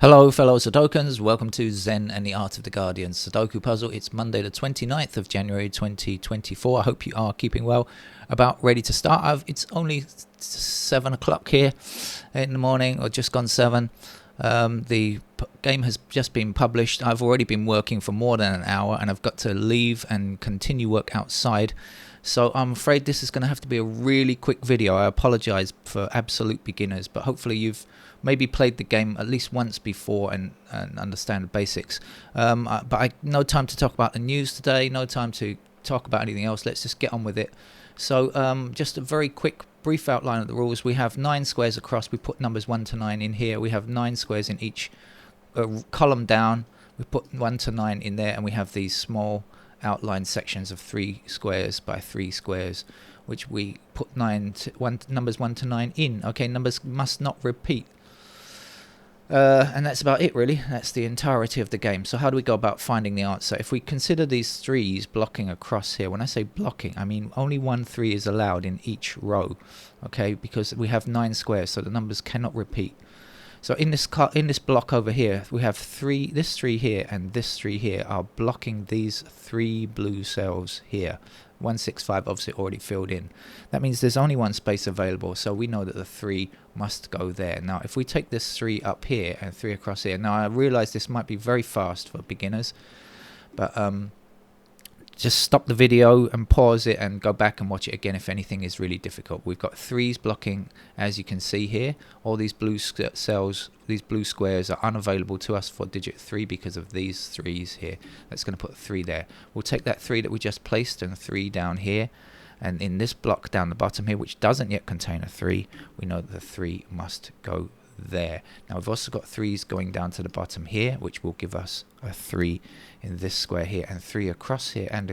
Hello fellow Sudokans, welcome to Zen and the Art of the Guardian Sudoku Puzzle. It's Monday the 29th of January 2024. I hope you are keeping well. About ready to start. It's only 7 o'clock here in the morning, or just gone 7. The game has just been published. I've already been working for more than an hour and I've got to leave and continue work outside. So I'm afraid this is going to have to be a really quick video. I apologize for absolute beginners, but hopefully you've maybe played the game at least once before and understand the basics. But no time to talk about the news today, no time to talk about anything else. Let's just get on with it. So just a very quick brief outline of the rules. We have 9 squares across. We put numbers 1 to 9 in here. We have 9 squares in each column down. We put 1 to 9 in there, and we have these small outline sections of 3 squares by 3 squares, which we put numbers 1 to 9 in. Okay, numbers must not repeat. And that's about it, really. That's the entirety of the game. So how do we go about finding the answer? If we consider these 3s blocking across here, when I say blocking, I mean only 1 3 is allowed in each row, okay, because we have 9 squares, so the numbers cannot repeat. So in this block over here, we have this 3 here and this 3 here are blocking these 3 blue cells here. 165 obviously already filled in. That means there's only 1 space available, so we know that the 3 must go there. Now if we take this 3 up here and 3 across here, now I realize this might be very fast for beginners, but just stop the video and pause it and go back and watch it again if anything is really difficult. We've got 3s blocking, as you can see here. All these blue cells, these blue squares are unavailable to us for digit 3 because of these 3s here. That's going to put 3 there. We'll take that 3 that we just placed and 3 down here. And in this block down the bottom here, which doesn't yet contain a 3, we know that the 3 must go there. Now we've also got 3s going down to the bottom here, which will give us a 3 in this square here, and 3 across here and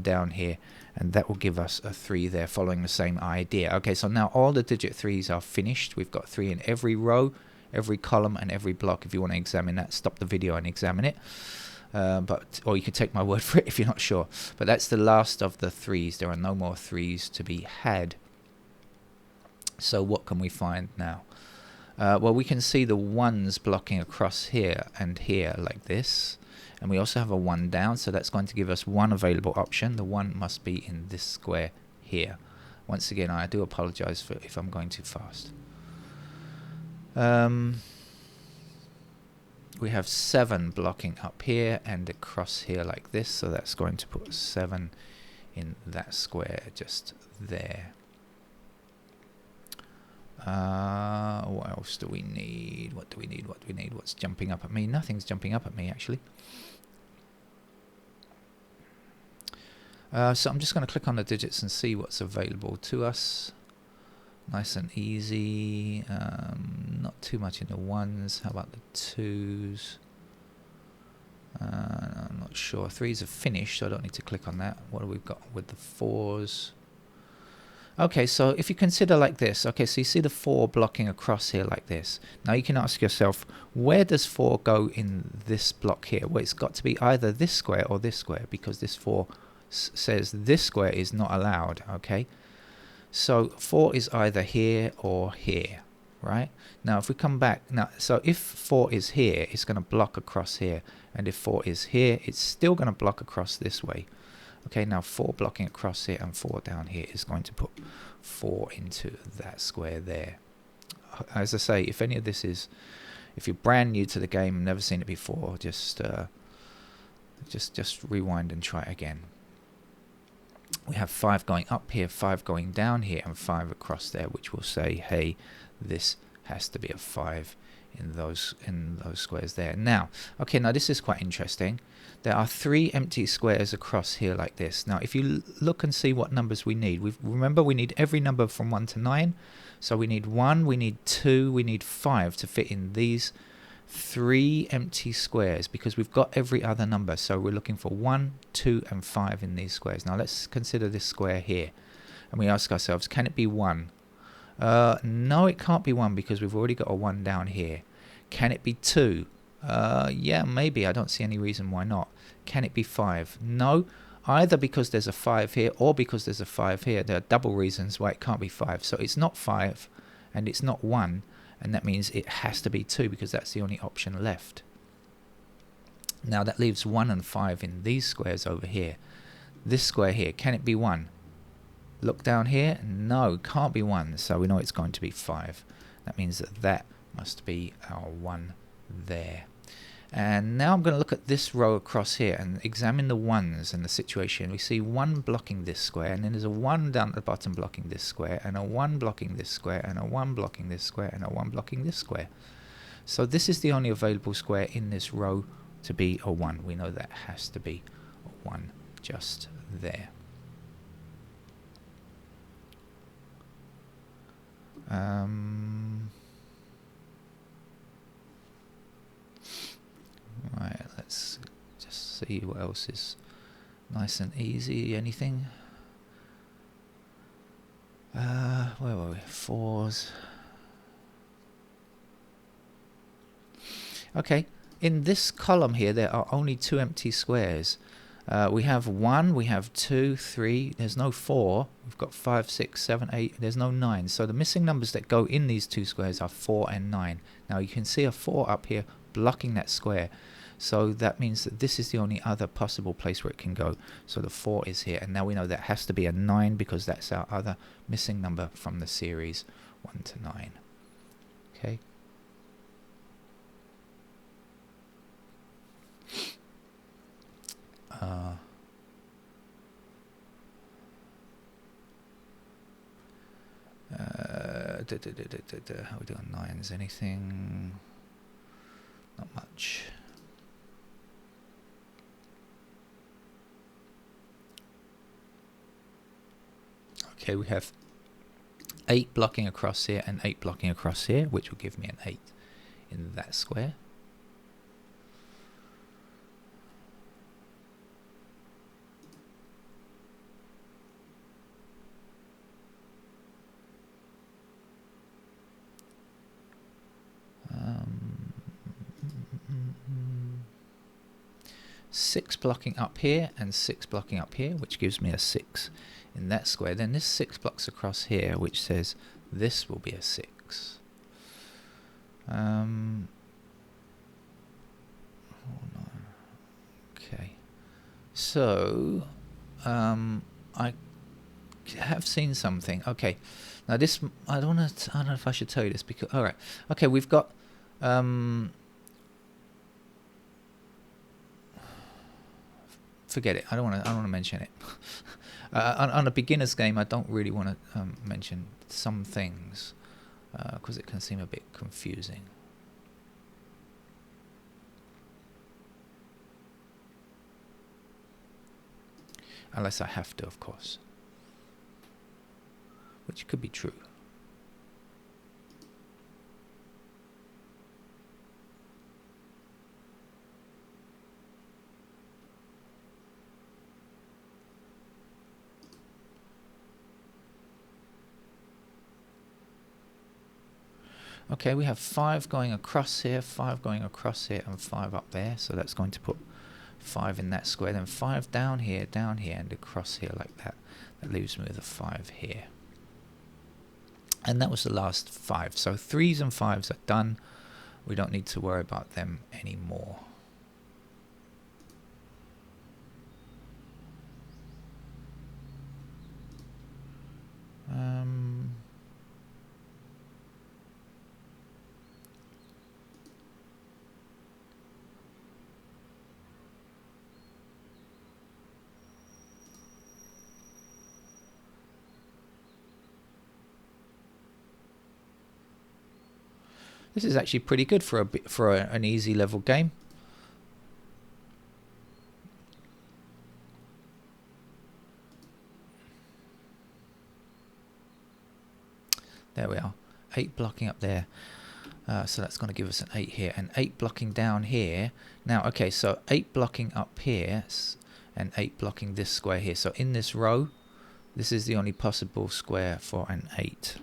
down here, and that will give us a 3 there, following the same idea. Okay, so now all the digit 3s are finished. We've got 3 in every row, every column, and every block. If you want to examine that, stop the video and examine it. Or you can take my word for it if you're not sure. But that's the last of the 3s. There are no more 3s to be had. So what can we find now? Well, we can see the 1s blocking across here and here like this. And we also have a 1 down, so that's going to give us 1 available option. The 1 must be in this square here. Once again, I do apologize for if I'm going too fast. We have 7 blocking up here and across here like this, so that's going to put 7 in that square just there. What else do we need? What do we need? What do we need? What's jumping up at me? Nothing's jumping up at me, actually. So I'm just going to click on the digits and see what's available to us. Nice and easy. Not too much in the 1s. How about the 2s? I'm not sure. 3s are finished, so I don't need to click on that. What have we got with the 4s? Okay, so if you consider like this, okay, so you see the 4 blocking across here like this. Now you can ask yourself, where does 4 go in this block here? Well, it's got to be either this square or this square, because this 4 says this square is not allowed, okay? So 4 is either here or here, right? Now if we come back, now so if 4 is here, it's going to block across here, and if 4 is here, it's still going to block across this way. Okay, now 4 blocking across here and 4 down here is going to put 4 into that square there. As I say, if any of this is, if you're brand new to the game, never seen it before, just rewind and try it again. We have 5 going up here, 5 going down here, and 5 across there, which will say, hey, this has to be a 5 in those squares there. Now, okay, now this is quite interesting. There are 3 empty squares across here like this. Now, if you look and see what numbers we need, remember we need every number from 1 to 9. So we need 1, we need 2, we need 5 to fit in these 3 empty squares, because we've got every other number. So we're looking for 1, 2, and 5 in these squares. Now let's consider this square here, and we ask ourselves, can it be 1? No, it can't be 1 because we've already got a 1 down here. Can it be 2? Yeah, maybe. I don't see any reason why not. Can it be 5? No, either because there's a 5 here or because there's a 5 here. There are double reasons why it can't be 5. So it's not 5 and it's not 1, and that means it has to be 2 because that's the only option left. Now that leaves 1 and 5 in these squares over here. This square here, can it be 1? Look down here. No, it can't be 1, so we know it's going to be 5. That means that that must be our 1 there. And now I'm going to look at this row across here and examine the 1s and the situation. We see 1 blocking this square, and then there's a 1 down at the bottom blocking this square, and a 1 blocking this square, and a 1 blocking this square, and a 1 blocking this square. So this is the only available square in this row to be a 1. We know that has to be a 1 just there. Right, let's just see what else is nice and easy. Anything? Where were we? 4s. Okay, in this column here there are only 2 empty squares. We have 1, we have 2, 3, there's no 4, we've got 5, 6, 7, 8, there's no 9. So the missing numbers that go in these 2 squares are 4 and 9. Now you can see a 4 up here blocking that square. So that means that this is the only other possible place where it can go. So the 4 is here, and now we know that has to be a 9 because that's our other missing number from the series 1 to 9. Okay. How are we doing 9s? Anything? Not much. Okay, we have 8 blocking across here and 8 blocking across here, which will give me an 8 in that square. Six blocking up here and 6 blocking up here, which gives me a 6 in that square. Then this 6 blocks across here, which says this will be a 6. Oh no. Okay, so I have seen something. Okay, now this I don't know if I should tell you this because all right. Okay, we've got forget it. I don't want to mention it. On a beginner's game, I don't really want to mention some things because it can seem a bit confusing. Unless I have to, of course. Which could be true. Okay, we have 5 going across here, 5 going across here, and 5 up there. So that's going to put 5 in that square. Then 5 down here, and across here like that. That leaves me with a 5 here. And that was the last 5. So 3s and 5s are done. We don't need to worry about them anymore. This is actually pretty good for an easy level game. There we are. 8 blocking up there. So that's going to give us an 8 here. And 8 blocking down here. Now, okay, so 8 blocking up here and 8 blocking this square here. So in this row, this is the only possible square for an 8.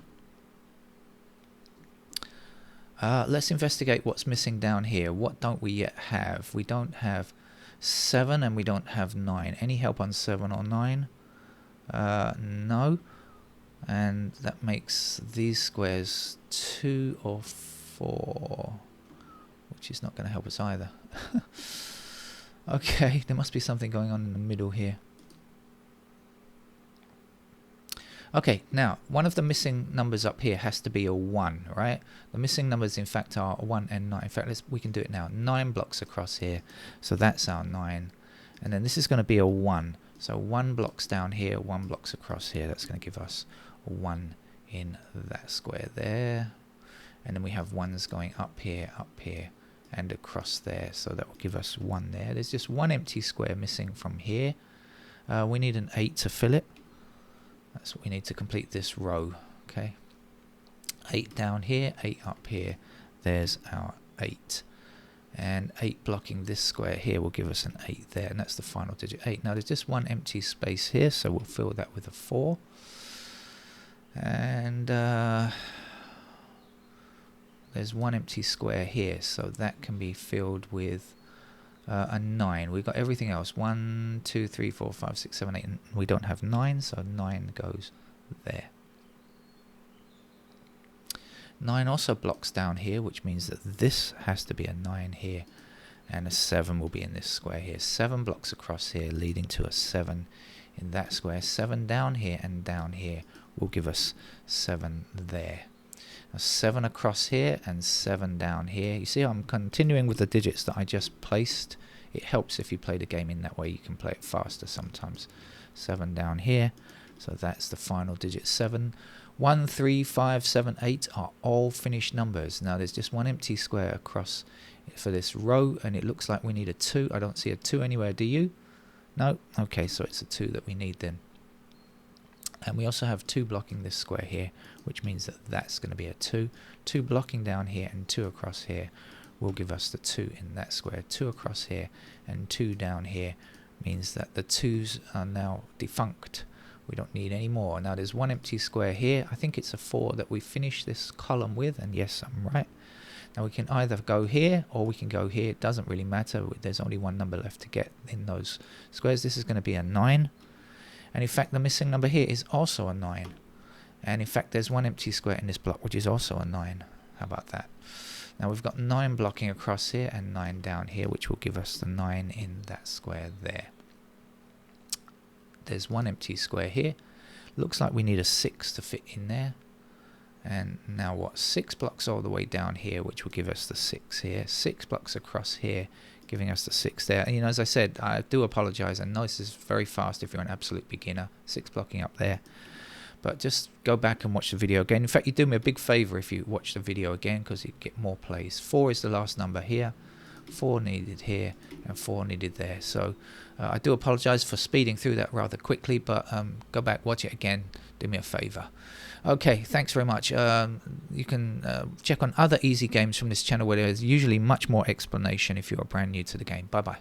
Let's investigate what's missing down here. What don't we yet have? We don't have 7 and we don't have 9. Any help on 7 or 9? No. And that makes these squares 2 or 4, which is not going to help us either. Okay, there must be something going on in the middle here. Okay, now one of the missing numbers up here has to be a 1, right? The missing numbers in fact are 1 and 9. In fact, we can do it now. 9 blocks across here, so that's our 9. And then this is going to be a 1. So 1 blocks down here, 1 blocks across here. That's going to give us a 1 in that square there. And then we have 1s going up here, and across there. So that will give us 1 there. There's just 1 empty square missing from here. We need an 8 to fill it. That's what we need to complete this row. Okay. 8 down here, 8 up here. There's our 8. And 8 blocking this square here will give us an 8 there, and that's the final digit 8. Now there's just 1 empty space here, so we'll fill that with a 4. And there's 1 empty square here, so that can be filled with a 9. We've got everything else. 1, 2, 3, 4, 5, 6, 7, 8. And we don't have 9, so 9 goes there. 9 also blocks down here, which means that this has to be a 9 here, and a 7 will be in this square here. 7 blocks across here, leading to a 7 in that square. 7 down here and down here will give us 7 there. Now 7 across here and 7 down here. You see, I'm continuing with the digits that I just placed. It helps if you play the game in that way. You can play it faster sometimes. 7 down here, so that's the final digit 7. 1, 3, 5, 7, 8 are all finished numbers. Now there's just 1 empty square across for this row, and it looks like we need a 2. I don't see a 2 anywhere, do you? No? Okay, so it's a 2 that we need then. And we also have 2 blocking this square here, which means that that's going to be a 2. 2 blocking down here and 2 across here will give us the 2 in that square. 2 across here and 2 down here means that the 2's are now defunct. We don't need any more. Now there's 1 empty square here. I think it's a 4 that we finish this column with, and yes, I'm right. Now we can either go here or we can go here. It doesn't really matter. There's only 1 number left to get in those squares. This is going to be a 9. And in fact, the missing number here is also a 9. And in fact, there's 1 empty square in this block, which is also a 9. How about that? Now we've got 9 blocking across here and 9 down here, which will give us the 9 in that square there. There's 1 empty square here. Looks like we need a 6 to fit in there. And now what? 6 blocks all the way down here, which will give us the 6 here. 6 blocks across here, giving us the 6 there. And, you know, as I said, I do apologize. I know this is very fast if you're an absolute beginner. 6 blocking up there. But just go back and watch the video again. In fact, you do me a big favor if you watch the video again, because you get more plays. 4 is the last number here. 4 needed here and 4 needed there. So I do apologize for speeding through that rather quickly, but go back, watch it again, do me a favor. Okay, thanks very much. You can check on other easy games from this channel where there's usually much more explanation if you're brand new to the game. Bye bye.